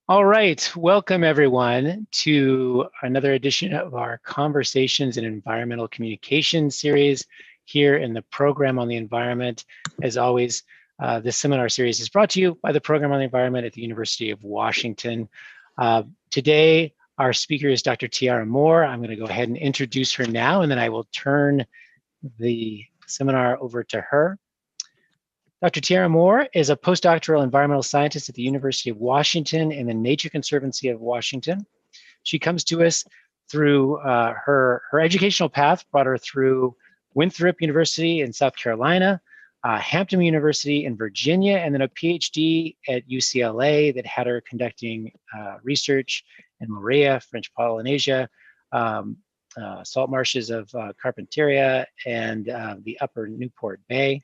All right, welcome everyone to another edition of our Conversations in Environmental Communication series here in the Program on the Environment. As always, this seminar series is brought to you by the Program on the Environment at the University of Washington. Today, our speaker is Dr. Tiara Moore. I'm going to go ahead and introduce her now, and then I will turn the seminar over to her. Dr. Tiara Moore is a postdoctoral environmental scientist at the University of Washington and the Nature Conservancy of Washington. She comes to us through her educational path, brought her through Winthrop University in South Carolina, Hampton University in Virginia, and then a PhD at UCLA that had her conducting research in Moorea, French Polynesia, salt marshes of Carpentaria, and the upper Newport Bay.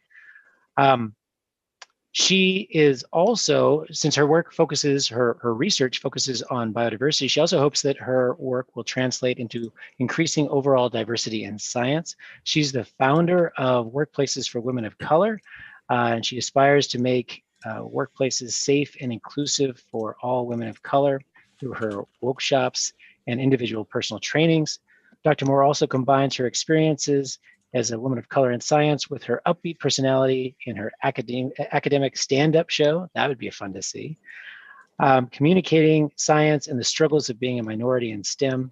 She is also, since her work focuses, her research focuses on biodiversity, she also hopes that her work will translate into increasing overall diversity in science. She's the founder of Workplaces for Women of Color, and she aspires to make workplaces safe and inclusive for all women of color through her workshops and individual personal trainings. Dr. Moore also combines her experiences as a woman of color in science with her upbeat personality in her academic stand-up show. That would be fun to see. Communicating science and the struggles of being a minority in STEM.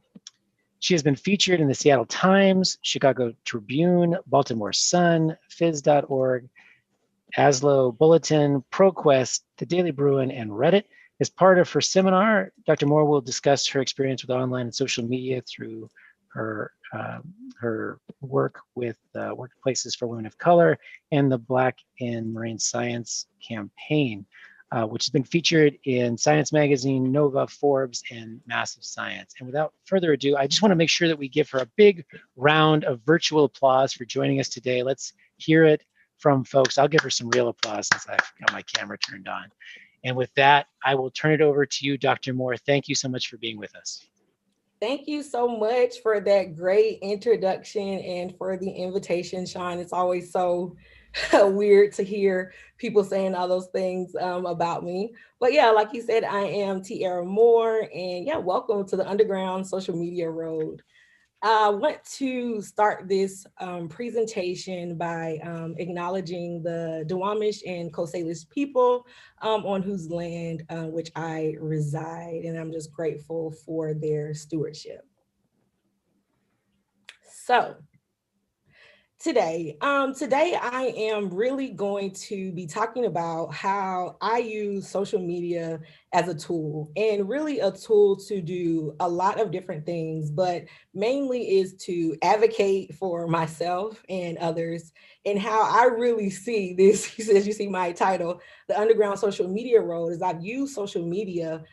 She has been featured in the Seattle Times, Chicago Tribune, Baltimore Sun, Phys.org, Aslo Bulletin, ProQuest, The Daily Bruin, and Reddit. As part of her seminar, Dr. Moore will discuss her experience with online and social media through her work with Workplaces for Women of Color and the Black in Marine Science campaign, which has been featured in Science Magazine, Nova, Forbes, and Massive Science. And without further ado, I just want to make sure that we give her a big round of virtual applause for joining us today. Let's hear it from folks. I'll give her some real applause since I've got my camera turned on. And with that, I will turn it over to you, Dr. Moore. Thank you so much for being with us. Thank you so much for that great introduction and for the invitation, Sean. It's always so weird to hear people saying all those things about me. But yeah, like you said, I am Tiara Moore, and yeah, welcome to the Underground Social Media Road. I want to start this presentation by acknowledging the Duwamish and Coast Salish people on whose land which I reside, and I'm just grateful for their stewardship. So today I am really going to be talking about how I use social media as a tool, and really a tool to do a lot of different things, but mainly is to advocate for myself and others, and how I really see this, as you see my title, the Underground Social Media Road, is I've used social media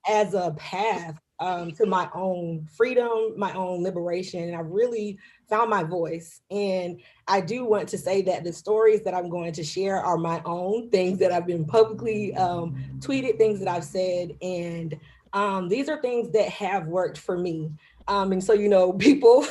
as a path to my own freedom, my own liberation, and I really found my voice. And I do want to say that the stories that I'm going to share are my own, things that I've been publicly tweeted, things that I've said. And these are things that have worked for me. And so, people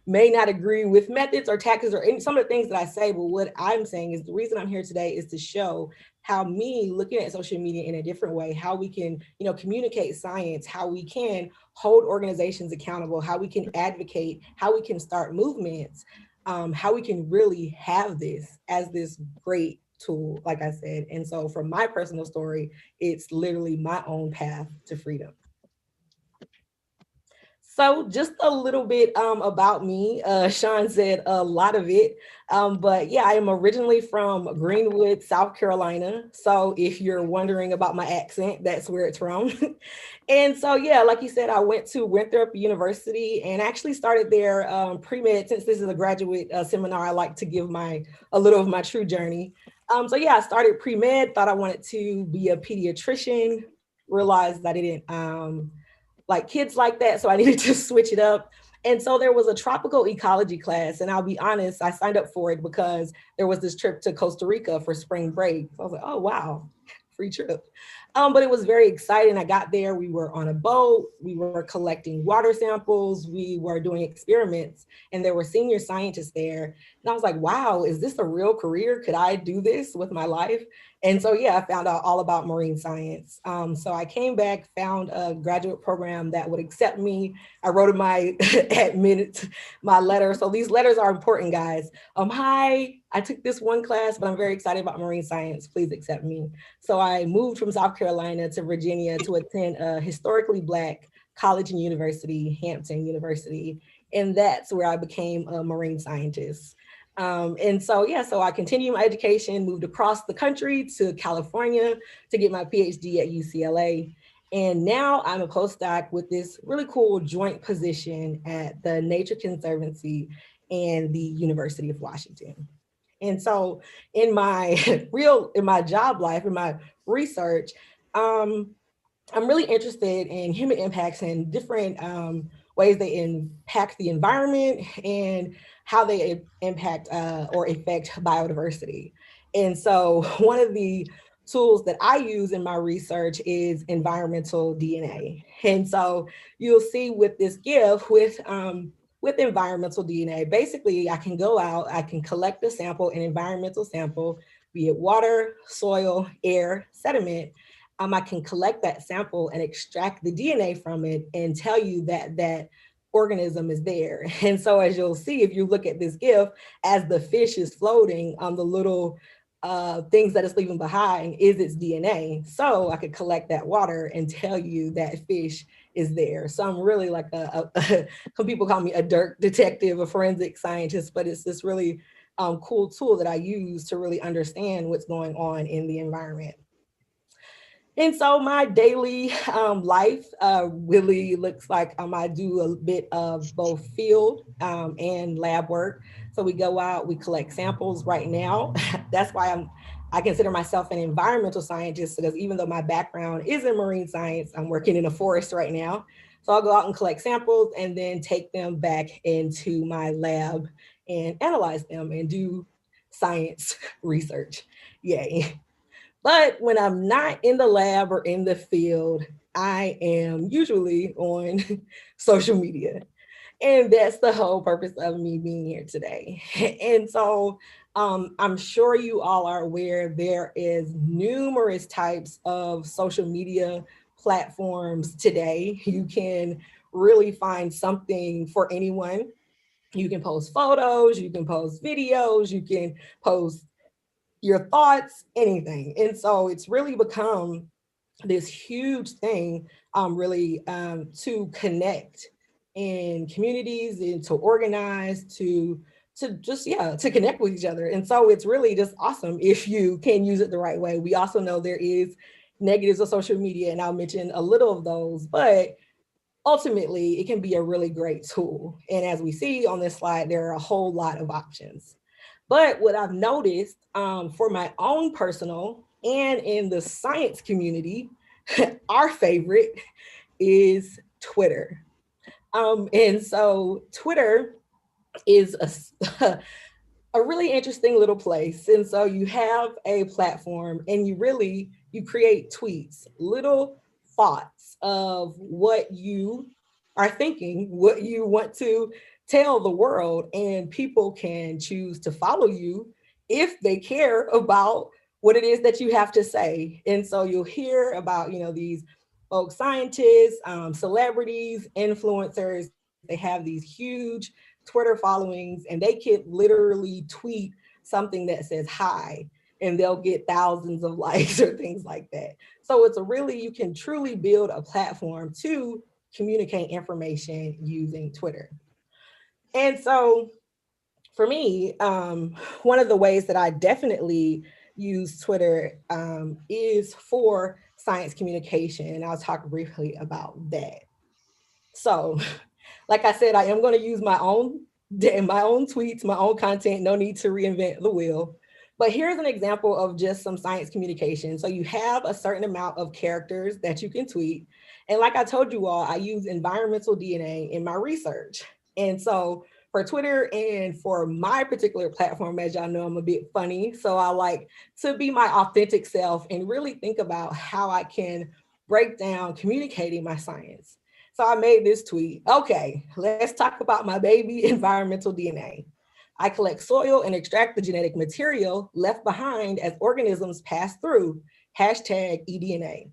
may not agree with methods or tactics or some of the things that I say, but what I'm saying is the reason I'm here today is to show how me looking at social media in a different way, how we can, communicate science, how we can hold organizations accountable, how we can advocate, how we can start movements, how we can really have this as this great tool, like I said. And so from my personal story, it's literally my own path to freedom. So just a little bit about me. Sean said a lot of it, but yeah, I am originally from Greenwood, South Carolina. So if you're wondering about my accent, that's where it's from. And so yeah, like you said, I went to Winthrop University and actually started there pre-med. Since this is a graduate seminar, I like to give a little of my true journey. So yeah, I started pre-med, thought I wanted to be a pediatrician, realized I didn't like kids like that. So I needed to switch it up. And so there was a tropical ecology class. And I'll be honest, I signed up for it because there was this trip to Costa Rica for spring break. So I was like, oh, wow, free trip. But it was very exciting. I got there, we were on a boat, we were collecting water samples, we were doing experiments, and there were senior scientists there. And I was like, wow, is this a real career? Could I do this with my life? And so, yeah, I found out all about marine science. So I came back, found a graduate program that would accept me. I wrote in my admit my letter. So these letters are important, guys. Hi, I took this one class, but I'm very excited about marine science. Please accept me. So I moved from South Carolina to Virginia to attend a historically Black college and university, Hampton University. And that's where I became a marine scientist. And so, yeah, so I continued my education, moved across the country to California to get my PhD at UCLA. And now I'm a postdoc with this really cool joint position at the Nature Conservancy and the University of Washington. And so in my in my job life, in my research, um, I'm really interested in human impacts and different ways they impact the environment and how they impact or affect biodiversity. And so one of the tools that I use in my research is environmental DNA. And so you'll see with this GIF with environmental DNA, basically I can go out, I can collect a sample, an environmental sample, be it water, soil, air, sediment. I can collect that sample and extract the DNA from it and tell you that that organism is there. And so as you'll see, if you look at this GIF, as the fish is floating on the little things that it's leaving behind is its DNA. So I could collect that water and tell you that fish is there. So I'm really like some people call me a dirt detective, a forensic scientist, but it's this really cool tool that I use to really understand what's going on in the environment. And so my daily life really looks like I do a bit of both field and lab work. So we go out, we collect samples right now. That's why I consider myself an environmental scientist, because even though my background is in marine science, I'm working in a forest right now. So I'll go out and collect samples and then take them back into my lab and analyze them and do science research. Yay. But when I'm not in the lab or in the field, I am usually on social media. And that's the whole purpose of me being here today. And so I'm sure you all are aware there is numerous types of social media platforms today. You can really find something for anyone. You can post photos, you can post videos, you can post your thoughts, anything. And so it's really become this huge thing, really to connect in communities and to organize, to just to connect with each other. And so it's really just awesome if you can use it the right way. We also know there is negatives of social media, and I'll mention a little of those, but ultimately it can be a really great tool. And as we see on this slide, there are a whole lot of options. But what I've noticed for my own personal and in the science community, our favorite is Twitter. And so Twitter is a really interesting little place. And so you have a platform and you create tweets, little thoughts of what you are thinking, what you want to tell the world, and people can choose to follow you if they care about what it is that you have to say. And so you'll hear about, these folk scientists, celebrities, influencers. They have these huge Twitter followings, and they could literally tweet something that says hi, and they'll get thousands of likes or things like that. So you can truly build a platform to communicate information using Twitter. And so for me, one of the ways that I definitely use Twitter is for science communication. And I'll talk briefly about that. So, like I said, I am going to use my own tweets, my own content. No need to reinvent the wheel. But here's an example of just some science communication. So you have a certain amount of characters that you can tweet. And like I told you all, I use environmental DNA in my research. And so for Twitter and for my particular platform, as y'all know, I'm a bit funny. So I like to be my authentic self and really think about how I can break down communicating my science. So I made this tweet. Okay, let's talk about my baby environmental DNA. I collect soil and extract the genetic material left behind as organisms pass through. Hashtag eDNA.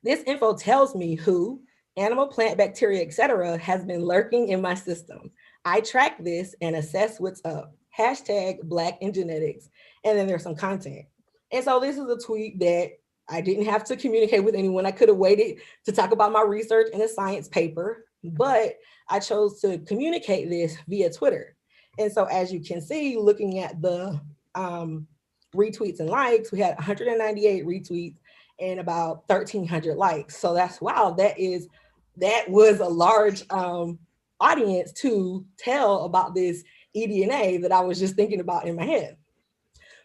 This info tells me who, animal, plant, bacteria, etc., has been lurking in my system. I track this and assess what's up. Hashtag Black in genetics. And then there's some content. And so this is a tweet that I didn't have to communicate with anyone. I could have waited to talk about my research in a science paper, but I chose to communicate this via Twitter. And so as you can see, looking at the retweets and likes, we had 198 retweets and about 1,300 likes. So that's wow, that was a large audience to tell about this eDNA that I was just thinking about in my head.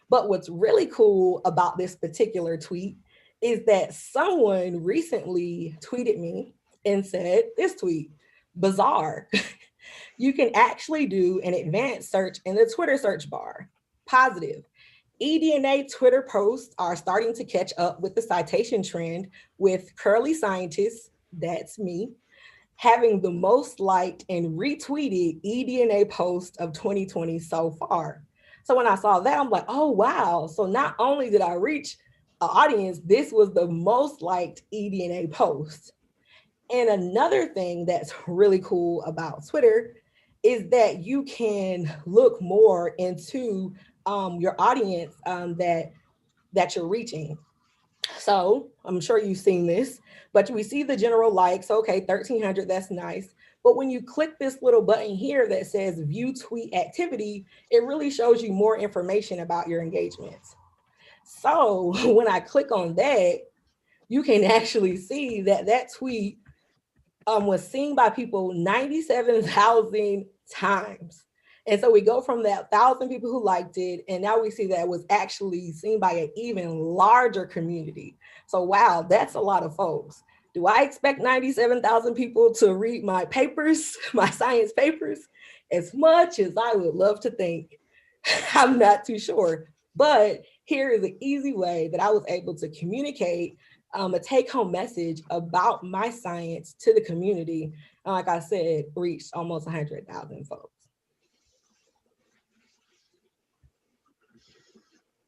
But what's really cool about this particular tweet is that someone recently tweeted me and said this tweet, bizarre. You can actually do an advanced search in the Twitter search bar. Positive. eDNA Twitter posts are starting to catch up with the citation trend, with curly scientists, that's me, having the most liked and retweeted eDNA post of 2020 so far. So when I saw that, I'm like, oh, wow. So not only did I reach an audience, this was the most liked eDNA post. And another thing that's really cool about Twitter is that you can look more into your audience that you're reaching. So I'm sure you've seen this, but we see the general likes. Okay, 1,300, that's nice. But when you click this little button here that says view tweet activity, it really shows you more information about your engagements. So when I click on that, you can actually see that that tweet was seen by people 97,000 times. And so we go from that 1,000 people who liked it, and now we see that it was actually seen by an even larger community. So wow, that's a lot of folks. Do I expect 97,000 people to read my papers, my science papers? As much as I would love to think, I'm not too sure. But here is an easy way that I was able to communicate a take-home message about my science to the community. And like I said, reached almost 100,000 folks.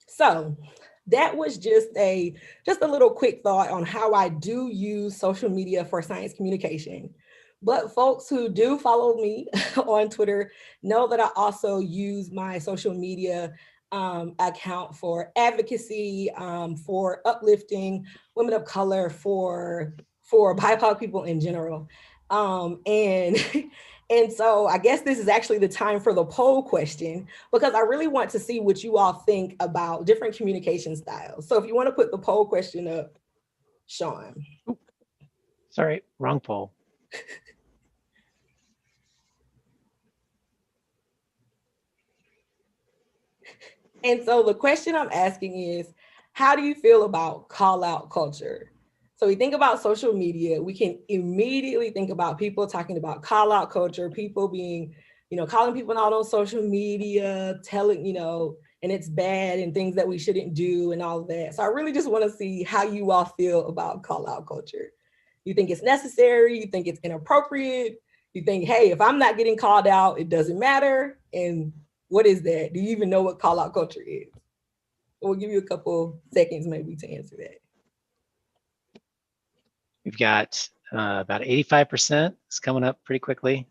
So that was just a little quick thought on how I do use social media for science communication. But folks who do follow me on Twitter know that I also use my social media account for advocacy, for uplifting women of color, for BIPOC people in general. And and so I guess this is actually the time for the poll question, because I really want to see what you all think about different communication styles. So if you want to put the poll question up, Sean. Sorry, wrong poll. And so the question I'm asking is, how do you feel about call out culture? So we think about social media, we can immediately think about people talking about call out culture, people being, calling people out on social media, telling, and it's bad and things that we shouldn't do and all of that. So I really just want to see how you all feel about call out culture. You think it's necessary? You think it's inappropriate? You think, hey, if I'm not getting called out, it doesn't matter? And what is that? Do you even know what call out culture is? We'll give you a couple seconds maybe to answer that. We've got about 85%. It's coming up pretty quickly.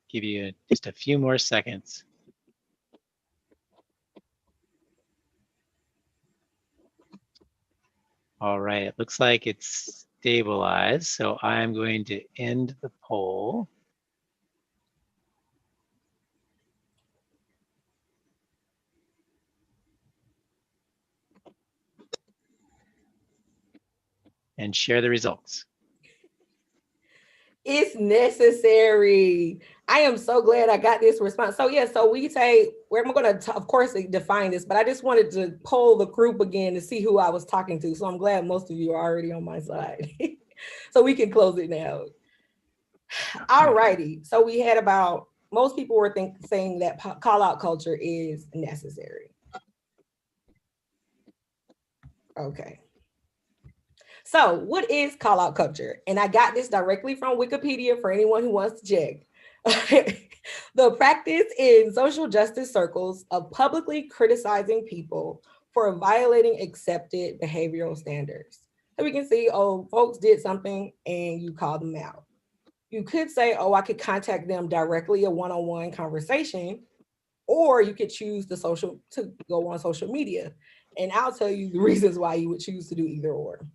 Give you just a few more seconds. All right, it looks like it's stabilized. So I'm going to end the poll. And share the results. It's necessary. I am so glad I got this response. So yeah, so we say, we're going to, of course, define this, but I just wanted to poll the group again to see who I was talking to. So I'm glad most of you are already on my side. So we can close it now. All righty. So we had about, most people were saying that call out culture is necessary. Okay. So, what is call out culture? And I got this directly from Wikipedia for anyone who wants to check. The practice in social justice circles of publicly criticizing people for violating accepted behavioral standards. So we can see, oh, folks did something and you call them out. You could say, oh, I could contact them directly, a one-on-one conversation, or you could choose to go on social media. And I'll tell you the reasons why you would choose to do either or.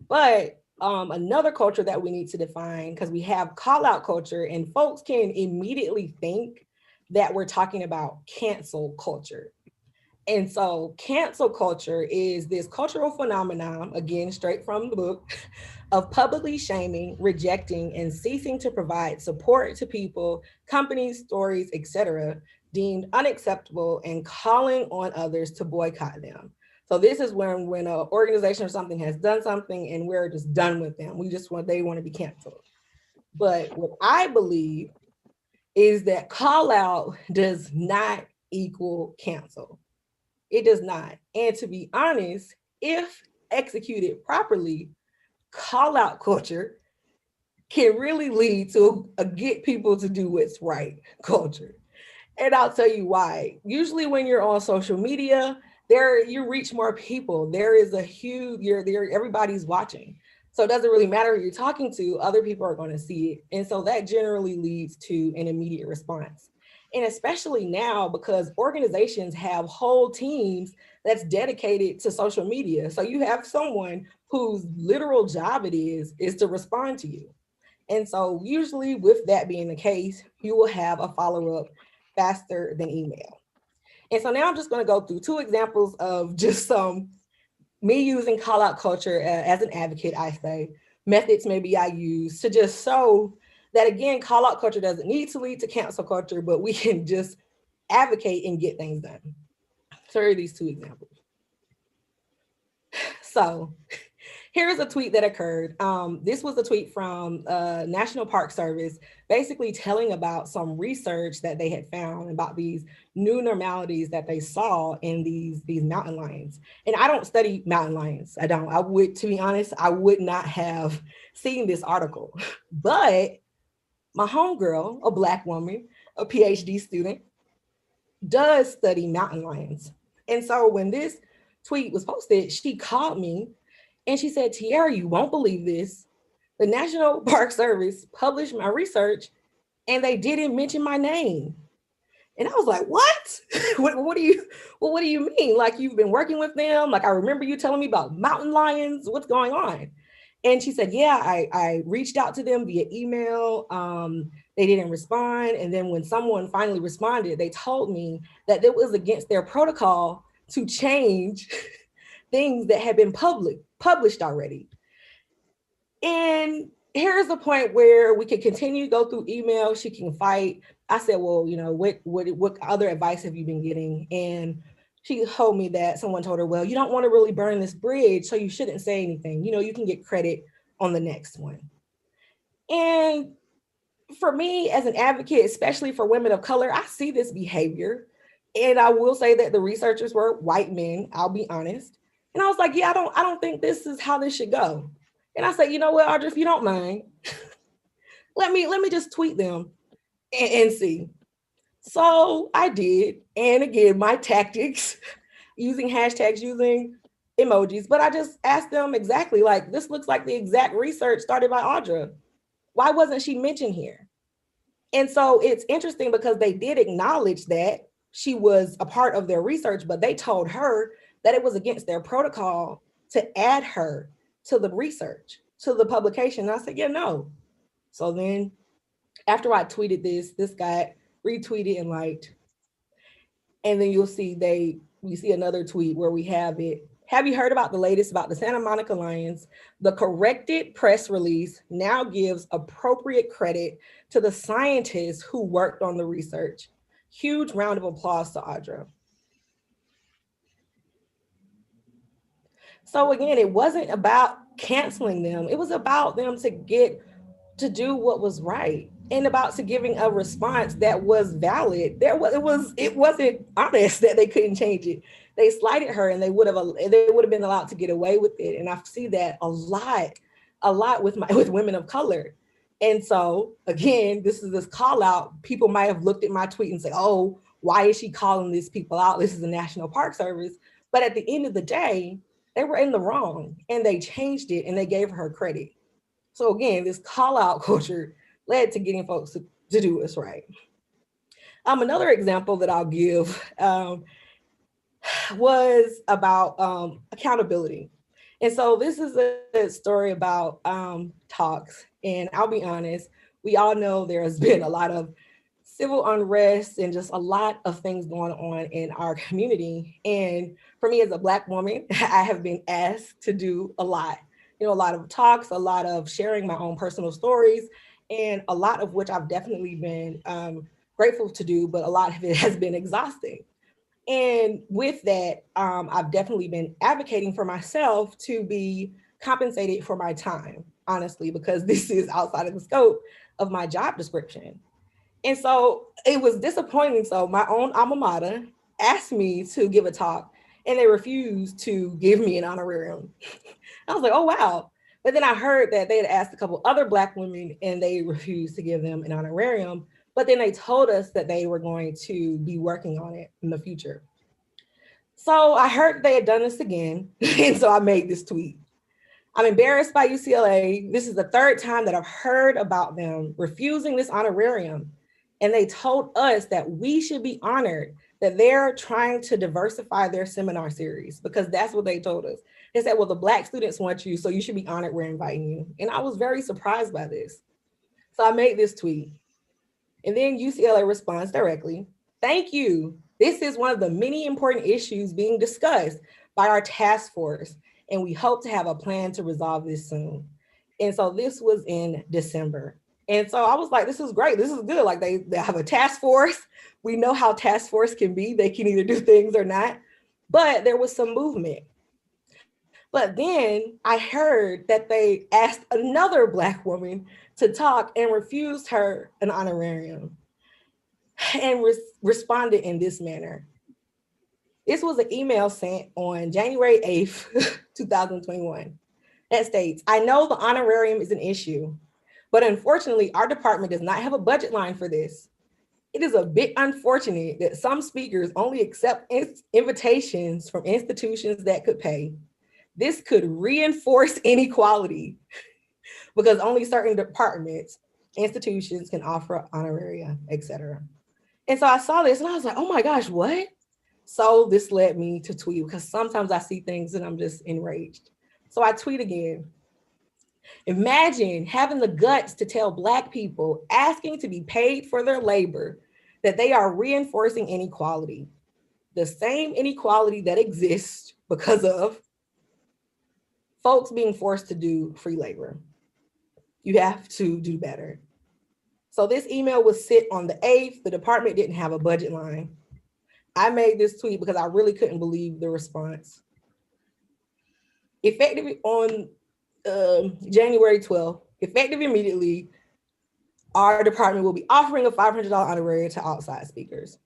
But another culture that we need to define, because we have call out culture, and folks can immediately think that we're talking about cancel culture. And so, cancel culture is this cultural phenomenon, again, straight from the book, of publicly shaming, rejecting, and ceasing to provide support to people, companies, stories, etc., deemed unacceptable and calling on others to boycott them. So this is when an organization or something has done something and we're just done with them. They want to be canceled. But what I believe is that call out does not equal cancel. It does not. And to be honest, if executed properly, call out culture can really lead to a get people to do what's right culture. And I'll tell you why. Usually when you're on social media, you reach more people. There is a huge you're there, everybody's watching. So it doesn't really matter who you're talking to, other people are going to see it. And so that generally leads to an immediate response. And especially now because organizations have whole teams that's dedicated to social media. So you have someone whose literal job it is to respond to you. And so usually with that being the case, you will have a follow-up faster than email. And so now I'm just going to go through two examples of just me using call out culture as an advocate, I say, methods maybe I use to just show that again, call out culture doesn't need to lead to cancel culture, but we can just advocate and get things done. So here are these two examples. So here's a tweet that occurred. This was a tweet from National Park Service, basically telling about some research that they had found about these new normalities that they saw in these mountain lions. And I don't study mountain lions. I don't. I would, to be honest, I would not have seen this article. But my homegirl, a Black woman, a PhD student, does study mountain lions. And so when this tweet was posted, she called me and she said, Tiara, you won't believe this. The National Park Service published my research and they didn't mention my name. And I was like, what? What do you mean? Like you've been working with them? Like I remember you telling me about mountain lions. What's going on? And she said, yeah, I reached out to them via email. They didn't respond. And then when someone finally responded, they told me that it was against their protocol to change things that had been published already. And here's the point where we can continue to go through email. She can fight. I said, well, what other advice have you been getting? And she told me that someone told her, well, you don't want to really burn this bridge, so you shouldn't say anything. You can get credit on the next one. And for me as an advocate, especially for women of color, I see this behavior. And I will say that the researchers were white men, I'll be honest. And I was like, yeah, I don't think this is how this should go. And I said, you know what, Audrey, if you don't mind, let me just tweet them and see. So I did. And again, my tactics, using hashtags, using emojis, but I just asked them exactly like, this looks like the exact research started by Audra. Why wasn't she mentioned here? And so it's interesting because they did acknowledge that she was a part of their research, but they told her that it was against their protocol to add her to the research, to the publication. And I said, yeah, no. So then after I tweeted this got retweeted and liked. And then we see another tweet where we have it. Have you heard about the latest about the Santa Monica Lions? The corrected press release now gives appropriate credit to the scientists who worked on the research. Huge round of applause to Audra. So again, it wasn't about canceling them. It was about them to do what was right. and about to giving a response that was valid. It wasn't honest that they couldn't change it. They slighted her, and they would have been allowed to get away with it. And I see that a lot with my with women of color. And so again, this is this call out. People might have looked at my tweet and say, "Oh, why is she calling these people out? This is the National Park Service." But at the end of the day, they were in the wrong, and they changed it, and they gave her credit. So again, this call out culture led to getting folks to do what's right. Another example that I'll give was about accountability. And so this is a story about talks. And I'll be honest, we all know there has been a lot of civil unrest and just a lot of things going on in our community. And for me as a Black woman, I have been asked to do a lot, a lot of talks, a lot of sharing my own personal stories, and a lot of which I've definitely been grateful to do, but a lot of it has been exhausting. And with that, I've definitely been advocating for myself to be compensated for my time, honestly, because this is outside of the scope of my job description. And so it was disappointing. So my own alma mater asked me to give a talk, and they refused to give me an honorarium. I was like, oh, wow. But then I heard that they had asked a couple other Black women, and they refused to give them an honorarium. But then they told us that they were going to be working on it in the future. So I heard they had done this again. And so I made this tweet. I'm embarrassed by UCLA. This is the third time that I've heard about them refusing this honorarium. And they told us that we should be honored that they're trying to diversify their seminar series, because that's what they told us. They said, well, the Black students want you, so you should be honored. We're inviting you. And I was very surprised by this. So I made this tweet. And then UCLA responds directly, thank you. This is one of the many important issues being discussed by our task force, and we hope to have a plan to resolve this soon. And so this was in December. And so I was like, this is great. This is good. Like they have a task force. We know how task force can be. They can either do things or not. But there was some movement. But then I heard that they asked another Black woman to talk and refused her an honorarium and responded in this manner. This was an email sent on January 8th, 2021 that states, I know the honorarium is an issue, but unfortunately, our department does not have a budget line for this. It is a bit unfortunate that some speakers only accept invitations from institutions that could pay. This could reinforce inequality because only certain departments, institutions can offer honoraria, etc. And so I saw this and I was like, oh my gosh, what? So this led me to tweet, because sometimes I see things and I'm just enraged. So I tweet again. Imagine having the guts to tell Black people asking to be paid for their labor that they are reinforcing inequality, the same inequality that exists because of folks being forced to do free labor. You have to do better. So this email was sent on the 8th. The department didn't have a budget line. I made this tweet because I really couldn't believe the response. Effective on January 12th, effective immediately, our department will be offering a $500 honorarium to outside speakers.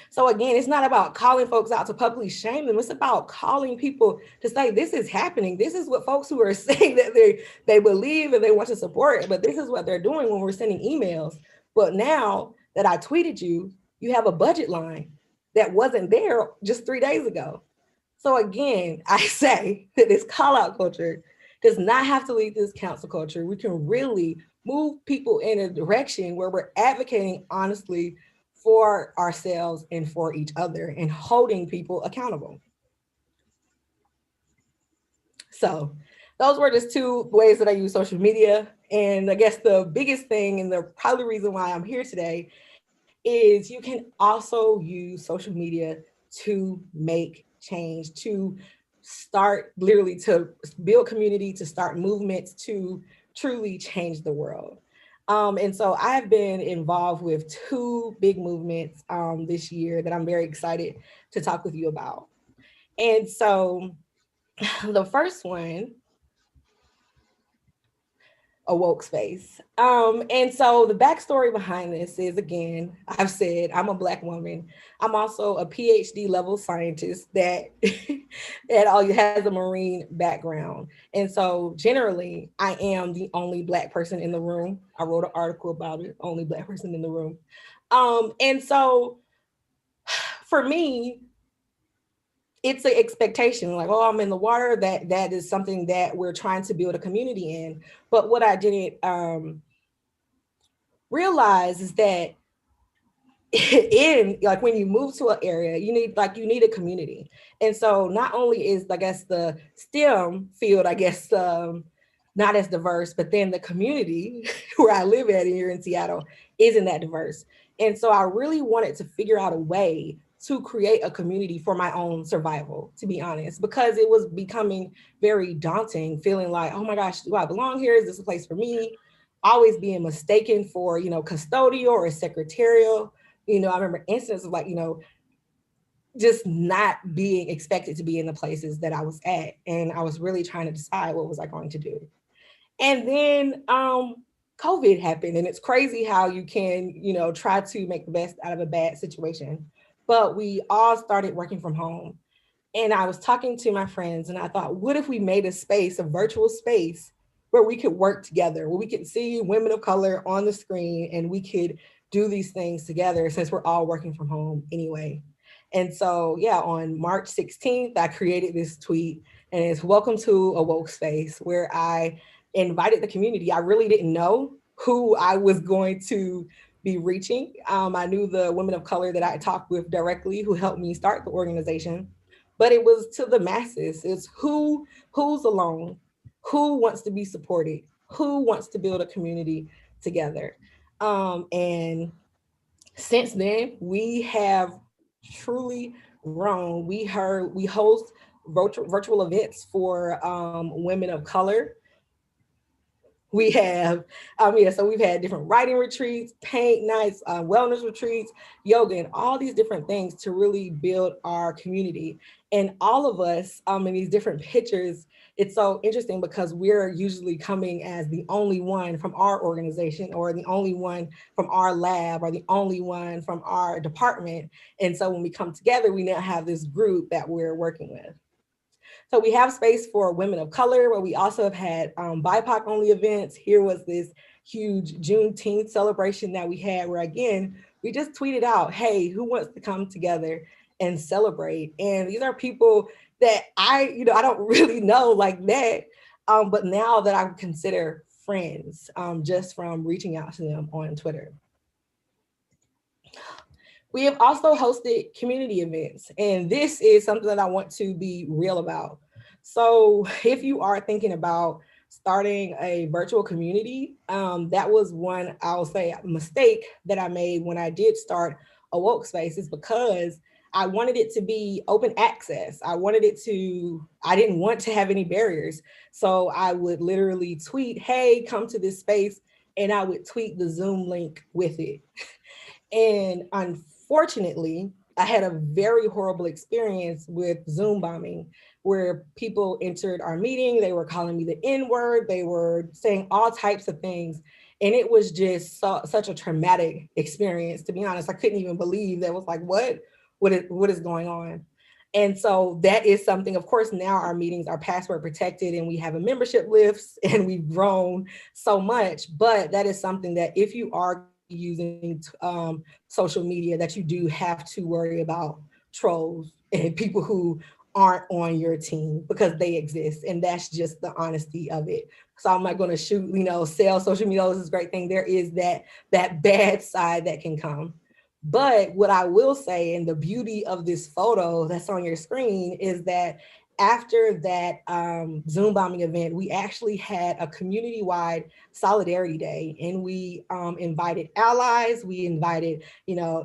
So again, it's not about calling folks out to publicly shame them. It's about calling people to say, this is happening. This is what folks who are saying that they believe and they want to support, but this is what they're doing when we're sending emails. But now that I tweeted you, you have a budget line that wasn't there just 3 days ago. So again, I say that this call out culture does not have to lead this council culture. We can really move people in a direction where we're advocating honestly for ourselves and for each other and holding people accountable. So those were just two ways that I use social media. And I guess the biggest thing and the probably reason why I'm here today is you can also use social media to make change, to start literally to build community, to start movements, to truly change the world. And so I've been involved with two big movements this year that I'm very excited to talk with you about. And so the first one a woke space. And so the backstory behind this is, again, I've said I'm a Black woman. I'm also a PhD level scientist that has a marine background. And so generally, I am the only Black person in the room. I wrote an article about it, only Black person in the room. And so for me, it's an expectation like, oh, I'm in the water, that is something that we're trying to build a community in. But what I didn't realize is that in like when you move to an area, you need a community. And so not only is, I guess, the STEM field, I guess, not as diverse, but then the community where I live at here in Seattle isn't that diverse. And so I really wanted to figure out a way to create a community for my own survival, to be honest, because it was becoming very daunting, feeling like, oh my gosh, do I belong here? Is this a place for me? Always being mistaken for, custodial or secretarial. I remember instances of, like, just not being expected to be in the places that I was at. And I was really trying to decide what was I going to do. And then COVID happened. And it's crazy how you can, try to make the best out of a bad situation. But we all started working from home. And I was talking to my friends and I thought, what if we made a space, a virtual space where we could work together, where we could see women of color on the screen and we could do these things together since we're all working from home anyway. And so, yeah, on March 16th, I created this tweet and it's welcome to a woke space where I invited the community. I really didn't know who I was going to be reaching. I knew the women of color that I talked with directly who helped me start the organization, but it was to the masses. It's who's alone, who wants to be supported, who wants to build a community together. And since then, we have truly grown. We host virtual events for women of color. We have, yeah, so we've had different writing retreats, paint nights, wellness retreats, yoga, and all these different things to really build our community. And all of us in these different pictures, it's so interesting because we're usually coming as the only one from our organization or the only one from our lab or the only one from our department. And so when we come together, we now have this group that we're working with. So we have space for women of color, but we also have had BIPOC only events. Here was this huge Juneteenth celebration that we had where, again, we just tweeted out, hey, who wants to come together and celebrate? And these are people that I don't really know like that. But now that I consider friends, just from reaching out to them on Twitter. We have also hosted community events, and this is something that I want to be real about. So, if you are thinking about starting a virtual community, that was one, I'll say, mistake that I made when I did start a woke space, is because I wanted it to be open access. I didn't want to have any barriers. So I would literally tweet, hey, come to this space, and I would tweet the Zoom link with it. And unfortunately, I had a very horrible experience with Zoom bombing, where people entered our meeting, they were calling me the N word, they were saying all types of things. And it was just such a traumatic experience, to be honest. I couldn't even believe that. Was like, what is going on? And so that is something, of course, now our meetings are password protected and we have a membership list and we've grown so much. But that is something that if you are using social media, that you do have to worry about trolls and people who aren't on your team, because they exist, and that's just the honesty of it. So I'm not going to sell social media, this is a great thing. There is that bad side that can come. But what I will say, and the beauty of this photo that's on your screen, is that after that Zoom bombing event, we actually had a community-wide solidarity day, and we invited allies, we invited,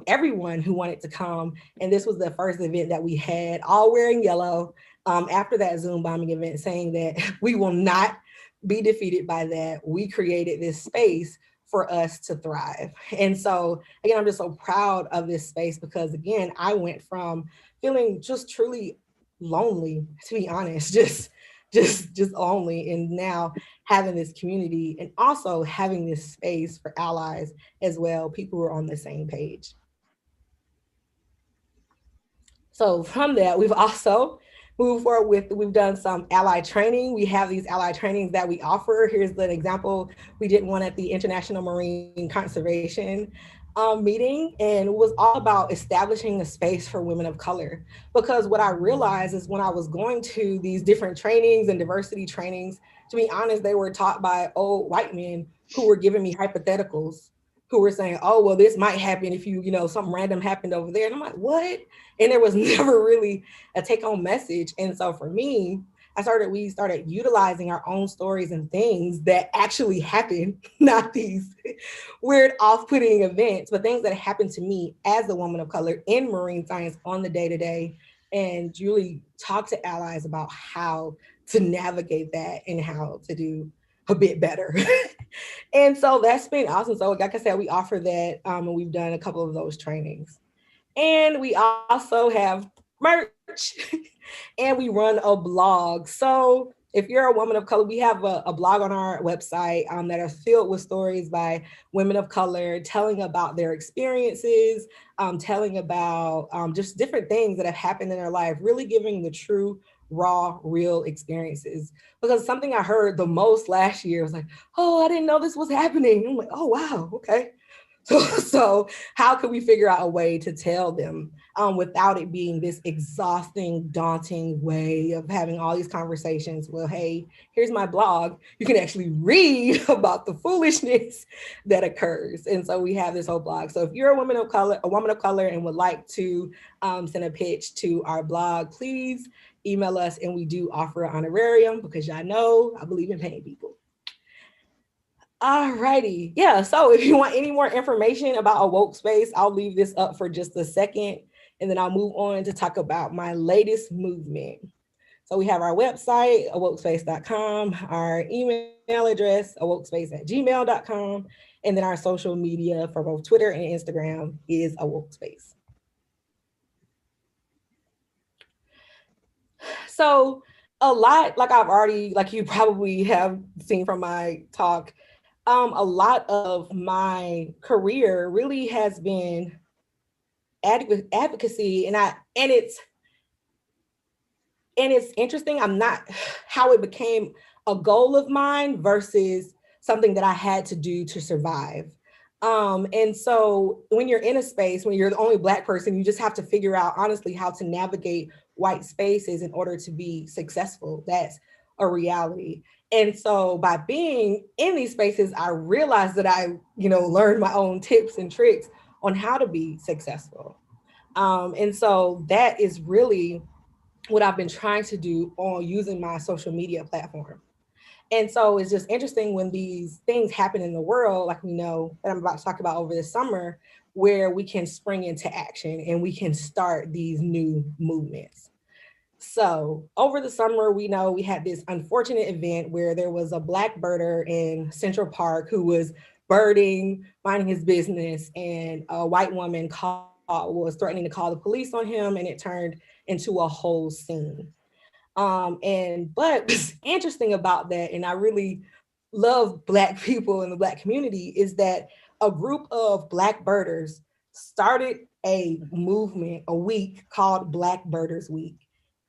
everyone who wanted to come. And this was the first event that we had, all wearing yellow, after that Zoom bombing event, saying that we will not be defeated by that. We created this space for us to thrive. And so, again, I'm just so proud of this space because, again, I went from feeling just truly lonely, to be honest, just just only, and now having this community and also having this space for allies as well, people who are on the same page. So from that, we've also moved forward with, we've done some ally training. We have these ally trainings that we offer. Here's an example. We did one at the International Marine Conservation meeting, and it was all about establishing a space for women of color. Because what I realized is when I was going to these different trainings and diversity trainings, to be honest, they were taught by old white men who were giving me hypotheticals, who were saying, oh, well, this might happen if something random happened over there. And I'm like, what? And there was never really a take home message. And so for me, we started utilizing our own stories and things that actually happened, not these weird off-putting events, but things that happened to me as a woman of color in marine science on the day-to-day, and really talk to allies about how to navigate that and how to do a bit better. And so that's been awesome. So like I said, we offer that, and we've done a couple of those trainings. And we also have merch and we run a blog. So if you're a woman of color, we have a blog on our website that are filled with stories by women of color telling about their experiences, telling about just different things that have happened in their life, really giving the true, raw, real experiences. Because something I heard the most last year was like, oh, I didn't know this was happening. I'm like, oh, wow, okay. So how can we figure out a way to tell them without it being this exhausting, daunting way of having all these conversations? Well, hey, here's my blog. You can actually read about the foolishness that occurs. And so we have this whole blog. So if you're a woman of color and would like to send a pitch to our blog, please email us, and we do offer an honorarium because y'all know I believe in paying people. All righty. Yeah. So if you want any more information about a woke space, I'll leave this up for just a second, and then I'll move on to talk about my latest movement. So we have our website, awokespace.com, our email address, awokespace@gmail.com, and then our social media for both Twitter and Instagram is awokespace. So a lot, like you probably have seen from my talk, a lot of my career really has been advocacy, and it's interesting. I'm not how it became a goal of mine versus something that I had to do to survive. And so when you're in a space, when you're the only Black person, you just have to figure out honestly how to navigate white spaces in order to be successful. That's a reality. And so by being in these spaces, I realized that I, learned my own tips and tricks on how to be successful. And so that is really what I've been trying to do on using my social media platform. And so it's just interesting when these things happen in the world, like we know that I'm about to talk about over the summer, where we can spring into action and we can start these new movements. So over the summer, we know we had this unfortunate event where there was a Black birder in Central Park who was birding, minding his business, and a white woman was threatening to call the police on him, and it turned into a whole scene. But what's interesting about that, and I really love Black people in the Black community, is that a group of Black birders started a movement, a week called Black Birders Week.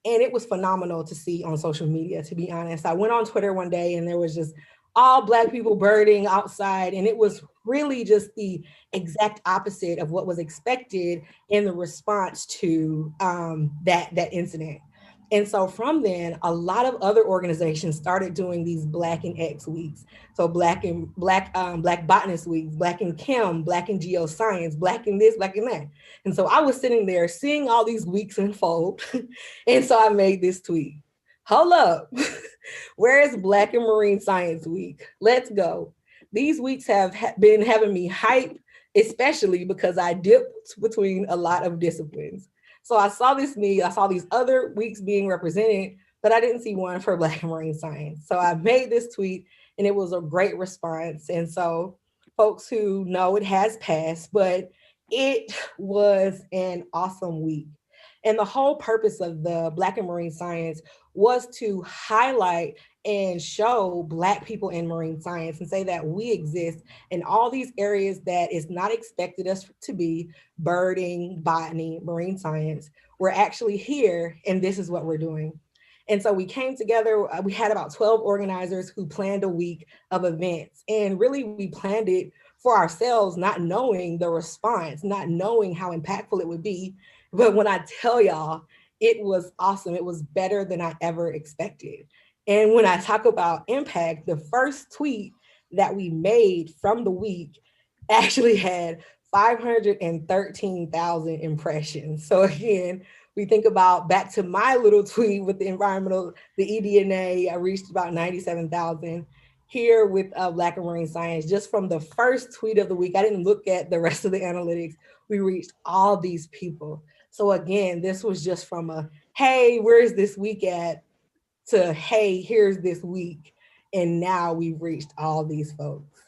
And it was phenomenal to see on social media, to be honest. I went on Twitter one day and there was just all Black people birding outside. And it was really just the exact opposite of what was expected in the response to that incident. And so from then, a lot of other organizations started doing these Black and X weeks. So Black botanist weeks, Black in chem, Black in geoscience, Black in this, Black in that. And so I was sitting there seeing all these weeks unfold. And so I made this tweet. Hold up. Where is Black and Marine Science Week? Let's go. These weeks have been having me hype, especially because I dipped between a lot of disciplines. So I saw these other weeks being represented, but I didn't see one for Black and Marine Science. So I made this tweet and it was a great response. And so folks who know it has passed, but it was an awesome week. And the whole purpose of the Black and Marine Science was to highlight and show Black people in marine science and say that we exist in all these areas that is not expected us to be: birding, botany, marine science. We're actually here, and this is what we're doing. And so we came together, we had about 12 organizers who planned a week of events. And really, we planned it for ourselves, not knowing the response, not knowing how impactful it would be. But when I tell y'all, it was awesome. It was better than I ever expected. And when I talk about impact, the first tweet that we made from the week actually had 513,000 impressions. So again, we think about back to my little tweet with the eDNA, I reached about 97,000. Here with Black and Marine Science, just from the first tweet of the week, I didn't look at the rest of the analytics. We reached all these people. So again, this was just from a, hey, where's this week at, to, hey, here's this week. And now we've reached all these folks.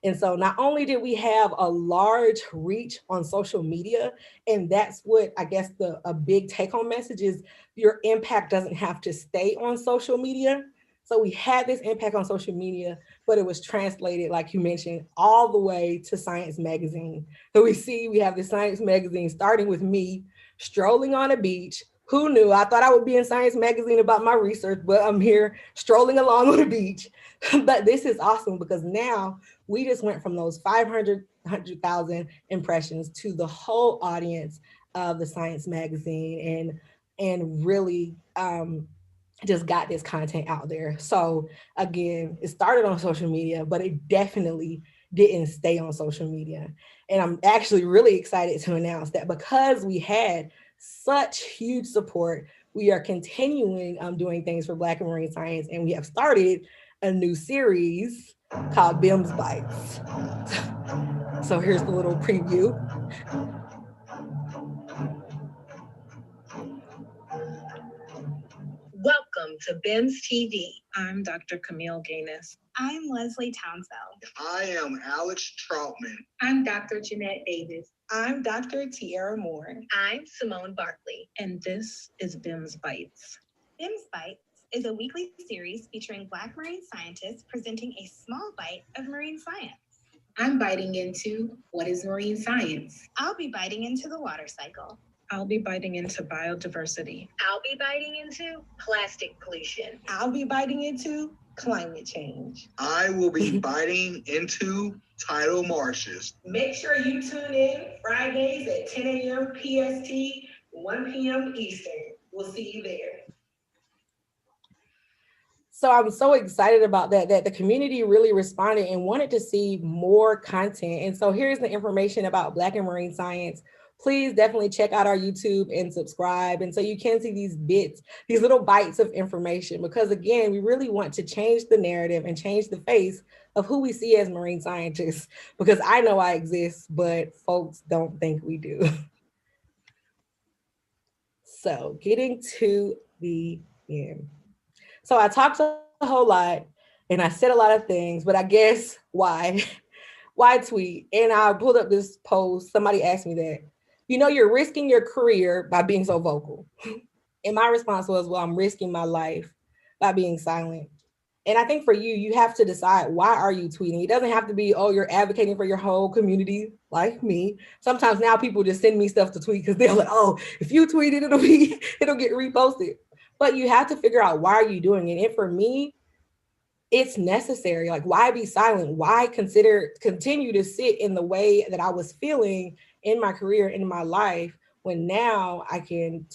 And so not only did we have a large reach on social media, and that's what I guess a big take home message is: your impact doesn't have to stay on social media. So we had this impact on social media, but it was translated, like you mentioned, all the way to Science Magazine. So we have the Science Magazine starting with me strolling on a beach. Who knew? I thought I would be in Science Magazine about my research, but I'm here strolling along on the beach. But this is awesome because now we just went from those 500,000 impressions to the whole audience of the Science Magazine, and really just got this content out there. So again, it started on social media, but it definitely didn't stay on social media. And I'm actually really excited to announce that because we had such huge support, we are continuing doing things for Black and Marine Science, and we have started a new series called BIM's Bites. So here's the little preview. Welcome to BIMS TV. I'm Dr. Camille Gaines. I'm Leslie Townsville. I am Alex Troutman. I'm Dr. Jeanette Davis. I'm Dr. Tiara Moore. I'm Simone Barkley. And this is BIMS Bites. BIMS Bites is a weekly series featuring Black marine scientists presenting a small bite of marine science. I'm biting into what is marine science. I'll be biting into the water cycle. I'll be biting into biodiversity. I'll be biting into plastic pollution. I'll be biting into climate change. I will be biting into tidal marshes. Make sure you tune in Fridays at 10 a.m. PST, 1 p.m. Eastern. We'll see you there. So I'm so excited about that the community really responded and wanted to see more content. And so here's the information about Black and Marine Science. Please definitely check out our YouTube and subscribe. And so you can see these bits, these little bites of information, because again, we really want to change the narrative and change the face of who we see as marine scientists, because I know I exist, but folks don't think we do. So getting to the end. So I talked a whole lot and I said a lot of things, but I guess why tweet? And I pulled up this post. Somebody asked me that, you're risking your career by being so vocal. And my response was, well, I'm risking my life by being silent. And I think for you, you have to decide, why are you tweeting? It doesn't have to be, oh, you're advocating for your whole community like me. Sometimes now people just send me stuff to tweet because they're like, oh, if you tweet it, it'll get reposted. But you have to figure out, why are you doing it? And for me, it's necessary. Like, why be silent? Why continue to sit in the way that I was feeling in my career, in my life, when now I can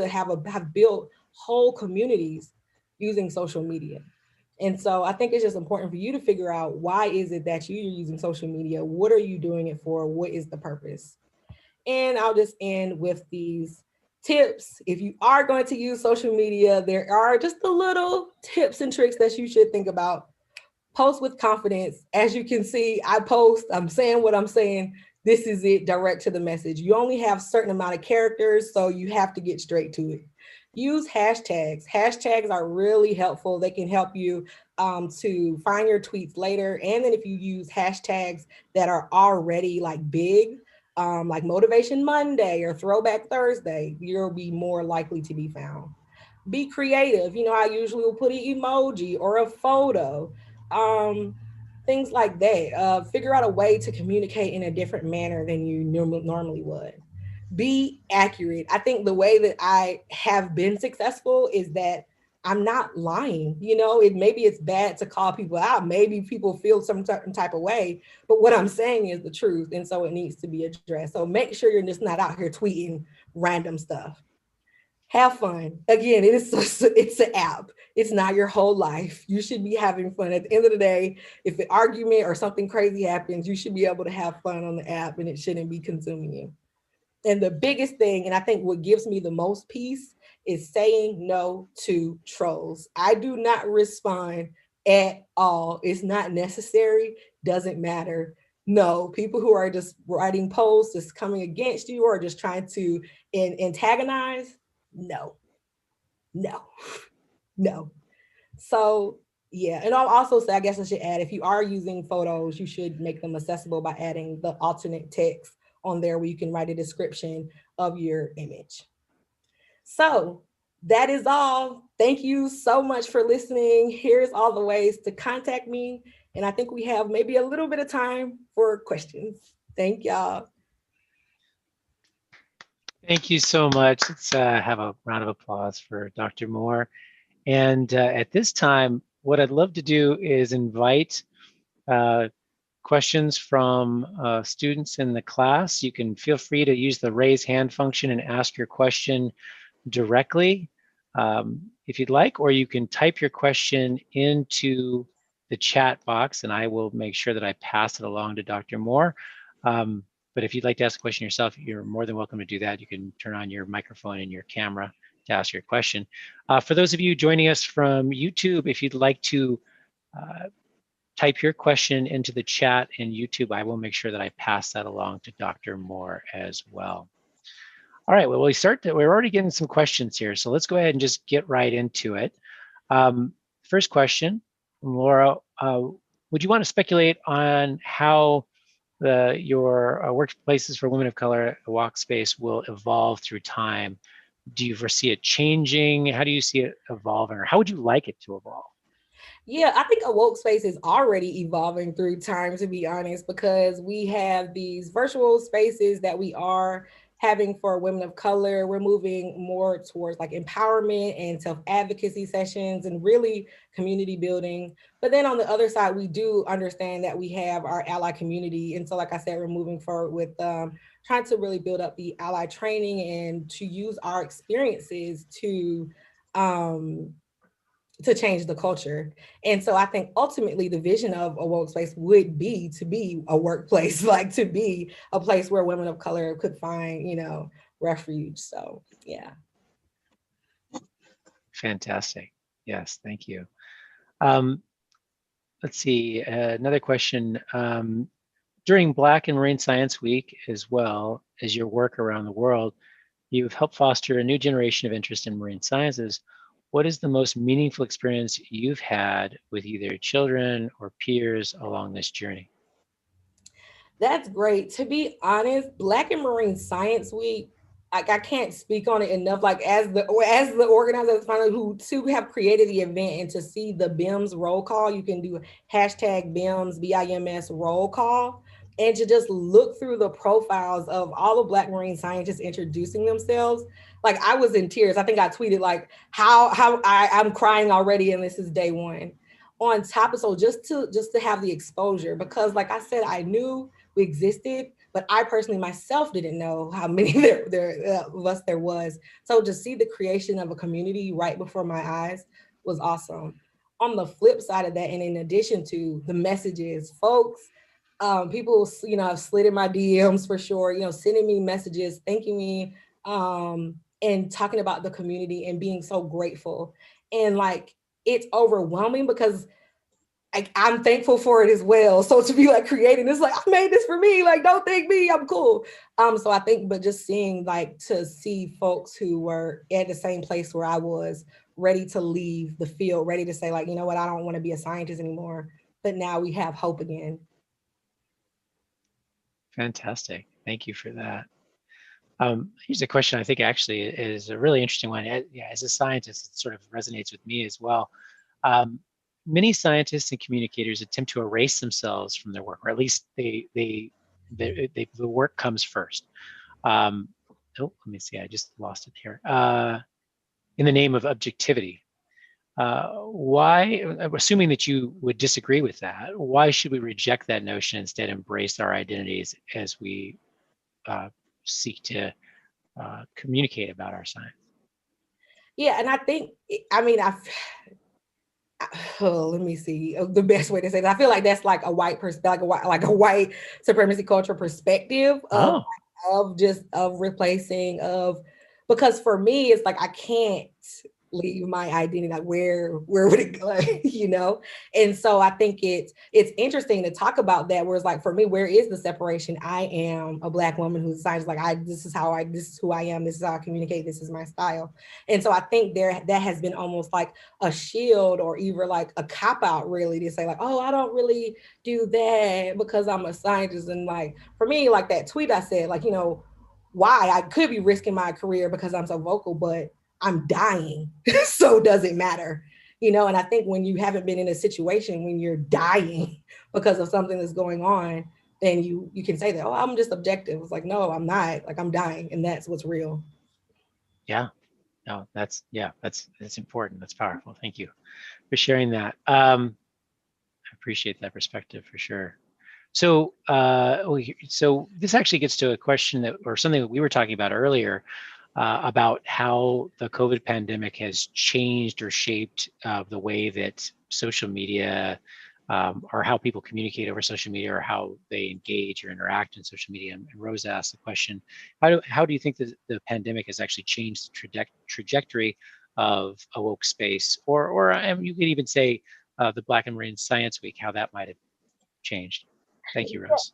have built whole communities using social media. And so I think it's just important for you to figure out, why is it that you're using social media? What are you doing it for? What is the purpose? And I'll just end with these tips. If you are going to use social media, there are just the little tips and tricks that you should think about. Post with confidence. As you can see, I post, I'm saying what I'm saying. This is it, direct to the message. You only have a certain amount of characters, so you have to get straight to it. Use hashtags. Hashtags are really helpful. They can help you to find your tweets later. And then if you use hashtags that are already like big, like Motivation Monday or Throwback Thursday, you'll be more likely to be found. Be creative. You know, I usually will put an emoji or a photo, things like that. Figure out a way to communicate in a different manner than you normally would. Be accurate. I think the way that I have been successful is that I'm not lying. You know, it maybe it's bad to call people out. Maybe people feel some certain type of way, but what I'm saying is the truth, and so it needs to be addressed. So make sure you're just not out here tweeting random stuff. Have fun. Again, it's an app. It's not your whole life. You should be having fun. At the end of the day, if an argument or something crazy happens, you should be able to have fun on the app, and it shouldn't be consuming you. And the biggest thing, and I think what gives me the most peace, is saying no to trolls. I do not respond at all. It's not necessary, doesn't matter. No, people who are just writing posts, just coming against you, or just trying to antagonize, no, no, no. So yeah, and I'll also say, I guess I should add, if you are using photos, you should make them accessible by adding the alternate text on there where you can write a description of your image. So that is all. Thank you so much for listening. Here's all the ways to contact me. And I think we have maybe a little bit of time for questions. Thank y'all. Thank you so much. Let's have a round of applause for Dr. Moore. And at this time, what I'd love to do is invite questions from students in the class. You can feel free to use the raise hand function and ask your question directly if you'd like, or you can type your question into the chat box and I will make sure that I pass it along to Dr. Moore. But if you'd like to ask a question yourself, you're more than welcome to do that. You can turn on your microphone and your camera to ask your question. For those of you joining us from YouTube, if you'd like to type your question into the chat in YouTube, I will make sure that I pass that along to Dr. Moore as well. All right, well, we're already getting some questions here, so let's go ahead and just get right into it. First question, Laura, would you want to speculate on how your workplaces for women of color, Walkspace, will evolve through time? Do you foresee it changing? How do you see it evolving, or how would you like it to evolve? Yeah, I think a woke space is already evolving through time, to be honest, because we have these virtual spaces that we are having for women of color. We're moving more towards like empowerment and self-advocacy sessions and really community building. But then on the other side, we do understand that we have our ally community. And so, like I said, we're moving forward with trying to really build up the ally training and to use our experiences to change the culture. And so I think ultimately the vision of a woke space would be to be a workplace, like to be a place where women of color could find, refuge. So yeah. Fantastic. Yes, thank you. Let's see, another question. During Black and Marine Science Week, as well as your work around the world, you've helped foster a new generation of interest in marine sciences. What is the most meaningful experience you've had with either children or peers along this journey? That's great. To be honest, Black and Marine Science Week, like I can't speak on it enough. Like as the organizers finally who to have created the event and to see the BIMS roll call, you can do hashtag BIMS BIMS roll call, and to just look through the profiles of all the Black marine scientists introducing themselves. Like I was in tears. I think I tweeted like I'm crying already, and this is day one. On top of so just to have the exposure, because like I said, I knew we existed, but I personally myself didn't know how many of us there was. So to see the creation of a community right before my eyes was awesome. On the flip side of that, and in addition to the messages, folks, people, have slid in my DMs for sure, sending me messages, thanking me, and talking about the community and being so grateful. And like, it's overwhelming because I'm thankful for it as well. So to be like creating this, like I made this for me, like don't thank me, I'm cool. So I think, but just seeing to see folks who were at the same place where I was, ready to leave the field, ready to say like, you know what, I don't want to be a scientist anymore, but now we have hope again. Fantastic, thank you for that. Here's a question I think actually is a really interesting one. Yeah, as a scientist, it sort of resonates with me as well. Many scientists and communicators attempt to erase themselves from their work, or at least the work comes first. Oh, let me see, I just lost it here. In the name of objectivity. Why, assuming that you would disagree with that, why should we reject that notion, instead embrace our identities as we seek to communicate about our science? Yeah, and I think, I mean, oh, let me see the best way to say that. I feel like that's like a white person, like a white supremacy culture perspective Oh, of replacing of, because for me it's like I can't leave my identity. Like where would it go? You know? And so I think it's interesting to talk about that, where it's like, for me, where is the separation? I am a Black woman who's science, like this is who I am, this is how I communicate, this is my style. And so I think that has been almost like a shield, or either like a cop out, really, to say like, oh, I don't really do that because I'm a scientist. And like, for me, like that tweet I said, like, why I could be risking my career because I'm so vocal, but I'm dying. So does it matter? And I think when you haven't been in a situation when you're dying because of something that's going on, then you can say that, oh, I'm just objective. It's like, no, I'm not. Like, I'm dying, and that's what's real. yeah. No, that's important. That's powerful. Thank you for sharing that. I appreciate that perspective for sure. So, so this actually gets to a question or something that we were talking about earlier, about how the COVID pandemic has changed or shaped the way that social media, or how people communicate over social media, or how they engage or interact in social media. And Rose asked the question, how do you think the pandemic has actually changed the trajectory of a woke space, or you could even say the Black and Marine Science Week, how that might have changed? Thank you, Rose.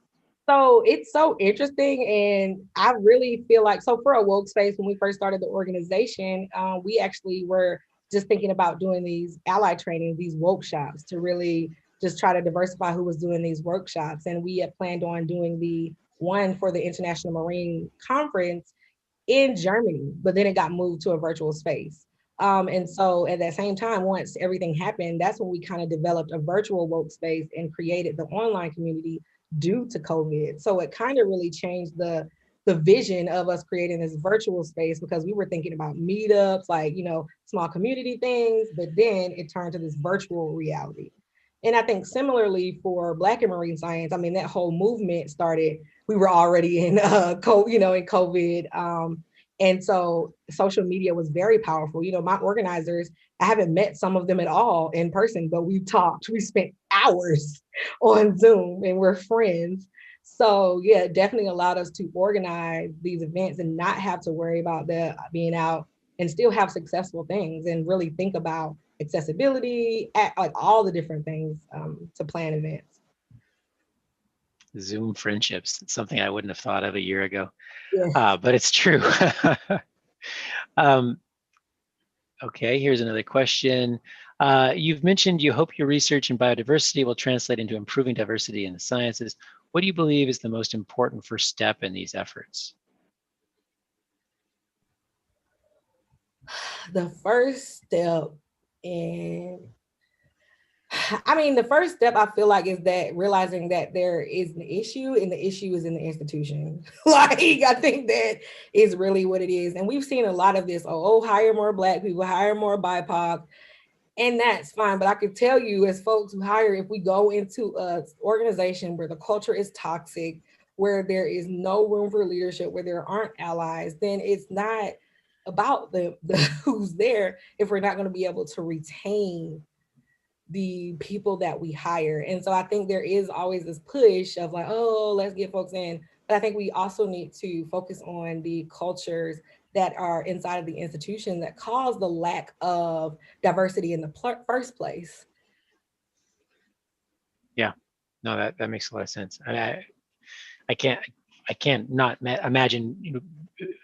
So it's so interesting. And I really feel like, so for a woke space, when we first started the organization, we actually were just thinking about doing these ally trainings, these woke shops, to really just try to diversify who was doing these workshops. And we had planned on doing the one for the International Marine Conference in Germany, but then it got moved to a virtual space. And so at that same time, once everything happened, that's when we kind of developed a virtual woke space and created the online community due to COVID. So it kind of really changed the vision of us creating this virtual space, because we were thinking about meetups, like, small community things, but then it turned to this virtual reality. And I think similarly for Black and Marine Science, I mean, that whole movement started, we were already in COVID. And so social media was very powerful. My organizers, I haven't met some of them at all in person, but we talked, we spent hours on Zoom, and we're friends. So yeah, it definitely allowed us to organize these events and not have to worry about that being out, and still have successful things, and really think about accessibility, like all the different things to plan events. Zoom friendships, it's something I wouldn't have thought of a year ago, Yeah. but it's true. Okay, here's another question. You've mentioned you hope your research in biodiversity will translate into improving diversity in the sciences. What do you believe is the most important first step in these efforts? The first step in the first step, I feel like, is that realizing that there is an issue, and the issue is in the institution. Like, I think that is really what it is. And we've seen a lot of this, hire more Black people, hire more BIPOC, and that's fine. But I can tell you, as folks who hire, if we go into an organization where the culture is toxic, where there is no room for leadership, where there aren't allies, then it's not about the who's there if we're not going to be able to retain the people that we hire. And so I think there is always this push of like, oh, let's get folks in. But I think we also need to focus on the cultures that are inside of the institution that cause the lack of diversity in the first place. Yeah, no, that makes a lot of sense. I can't not imagine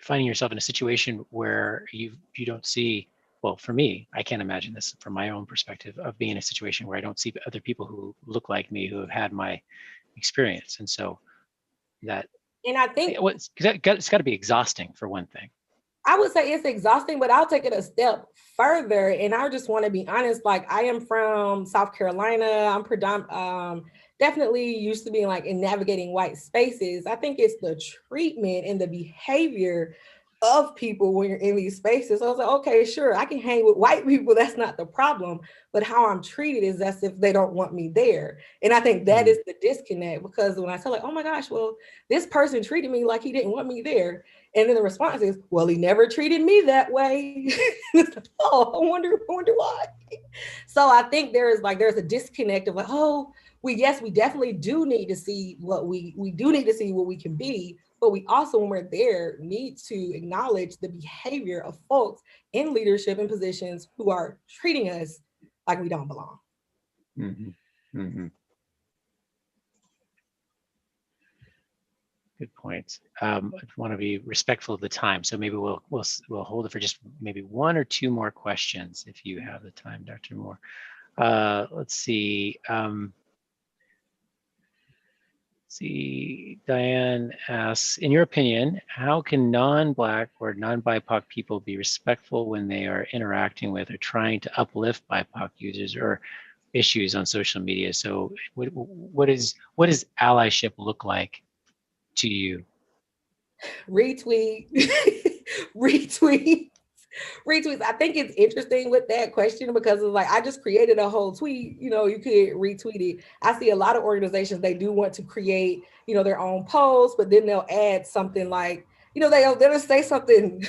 finding yourself in a situation where you don't see. Well, for me, I can't imagine this from my own perspective of being in a situation where I don't see other people who look like me, who have had my experience, and so that And I think it's got to be exhausting for one thing. I would say it's exhausting, but I'll take it a step further. And I just want to be honest, like I am from South Carolina. I'm definitely used to being like in navigating white spaces. I think it's the treatment and the behavior of people when you're in these spaces. So I was like, okay, sure, I can hang with white people. That's not the problem. But how I'm treated is as if they don't want me there. And I think that is the disconnect, because when I tell like, oh my gosh, well, this person treated me like he didn't want me there. And then the response is, well, he never treated me that way. Oh, I wonder why. So I think there's a disconnect of like, oh, we definitely do need to see what we do need to see what we can be, but we also, when we're there, need to acknowledge the behavior of folks in leadership and positions who are treating us like we don't belong. Mm-hmm. Mm-hmm. Good points. I want to be respectful of the time, so maybe we'll hold it for just maybe one or two more questions if you have the time, Dr. Moore. Let's see. Diane asks, in your opinion, how can non-Black or non-BIPOC people be respectful when they are interacting with or trying to uplift BIPOC users or issues on social media? So what does allyship look like to you? Retweet, retweets. I think it's interesting with that question because it's like, I just created a whole tweet, you could retweet it. I see a lot of organizations, they do want to create, their own posts, but then they'll add something like, they'll say something,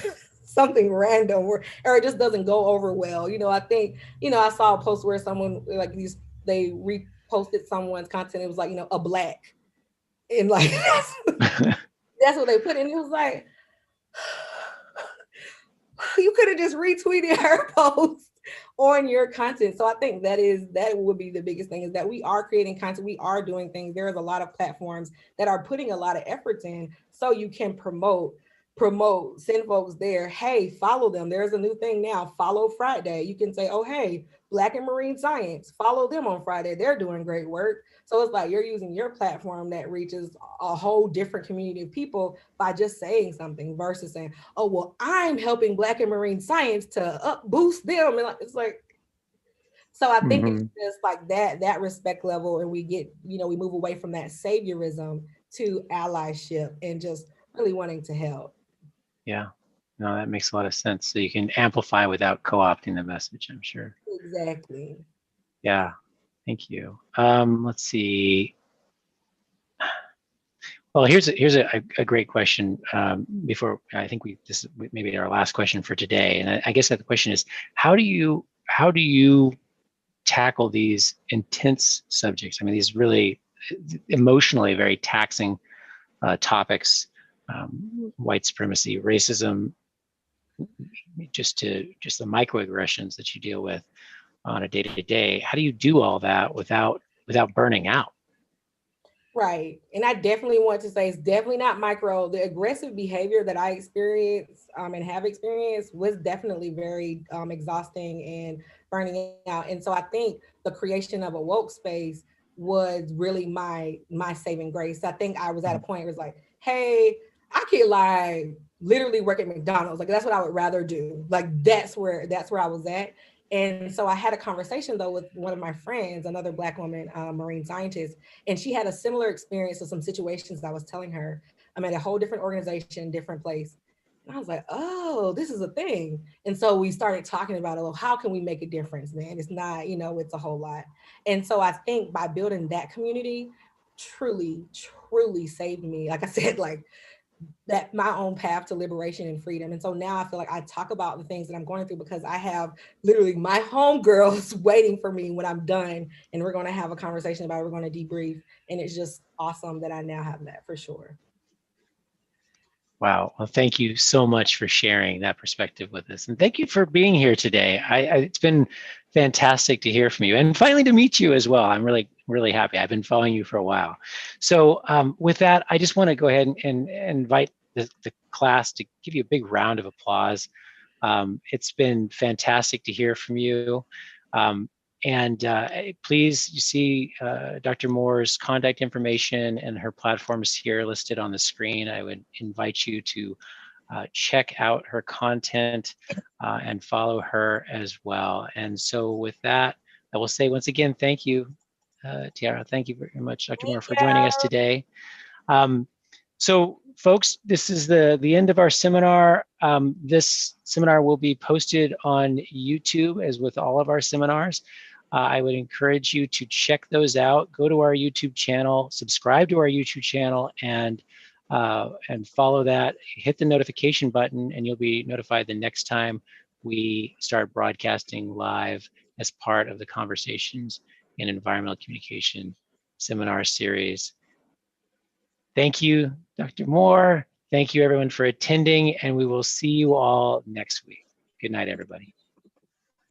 something random or it just doesn't go over well. I think, I saw a post where someone they reposted someone's content. It was like, a Black, and like, that's what they put in. It was like, you could have just retweeted her post on your content. So I think that would be the biggest thing, is that we are creating content, we are doing things. There's a lot of platforms that are putting a lot of efforts in, so you can promote, send folks there. Hey, follow them. There's a new thing now, Follow Friday. You can say, oh, hey, Black and Marine Science, follow them on Friday. They're doing great work. So it's like you're using your platform that reaches a whole different community of people by just saying something versus saying, oh, well, I'm helping Black and Marine Science to boost them. And it's like, so I think it's just like that respect level, and we get, we move away from that saviorism to allyship and just really wanting to help. Yeah, no, that makes a lot of sense. So you can amplify without co-opting the message, I'm sure. Exactly. Yeah, thank you. Let's see. Well, here's a great question. Before I think this is maybe our last question for today, and I guess that the question is, how do you tackle these intense subjects? I mean, these really emotionally very taxing topics, white supremacy, racism, just the microaggressions that you deal with on a day-to-day. How do you do all that without burning out? Right. And I definitely want to say it's definitely not micro. The aggressive behavior that I experienced and have experienced was definitely very exhausting and burning out. And so I think the creation of a woke space was really my saving grace. I think I was at a point where it was like, hey, I could like literally work at McDonald's. Like that's what I would rather do. Like that's where I was at. And so I had a conversation though with one of my friends, another Black woman, marine scientist, and she had a similar experience with some situations I was telling her. I'm at a whole different organization, different place. And I was like, oh, this is a thing. And so we started talking about, well, how can we make a difference, man? It's not, it's a whole lot. And so I think by building that community truly, truly saved me. Like I said, like that my own path to liberation and freedom. And so now I feel like I talk about the things that I'm going through because I have literally my homegirls waiting for me when I'm done, and we're going to have a conversation about it. We're going to debrief. And it's just awesome that I now have that for sure. Wow. Well, thank you so much for sharing that perspective with us. And thank you for being here today. It's been fantastic to hear from you and finally to meet you as well. I'm really, really happy. I've been following you for a while. So with that, I just want to go ahead and invite the class to give you a big round of applause. It's been fantastic to hear from you. And please, you see Dr. Moore's contact information and her platforms here listed on the screen. I would invite you to check out her content and follow her as well. And so with that, I will say once again, thank you, Tiara. Thank you very much, Dr. Moore, for joining us today. So folks, this is the end of our seminar. This seminar will be posted on YouTube as with all of our seminars. I would encourage you to check those out. Go to our YouTube channel, subscribe to our YouTube channel, and follow that. Hit the notification button, and you'll be notified the next time we start broadcasting live as part of the Conversations in Environmental Communication seminar series. Thank you, Dr. Moore. Thank you, everyone, for attending, and we will see you all next week. Good night, everybody.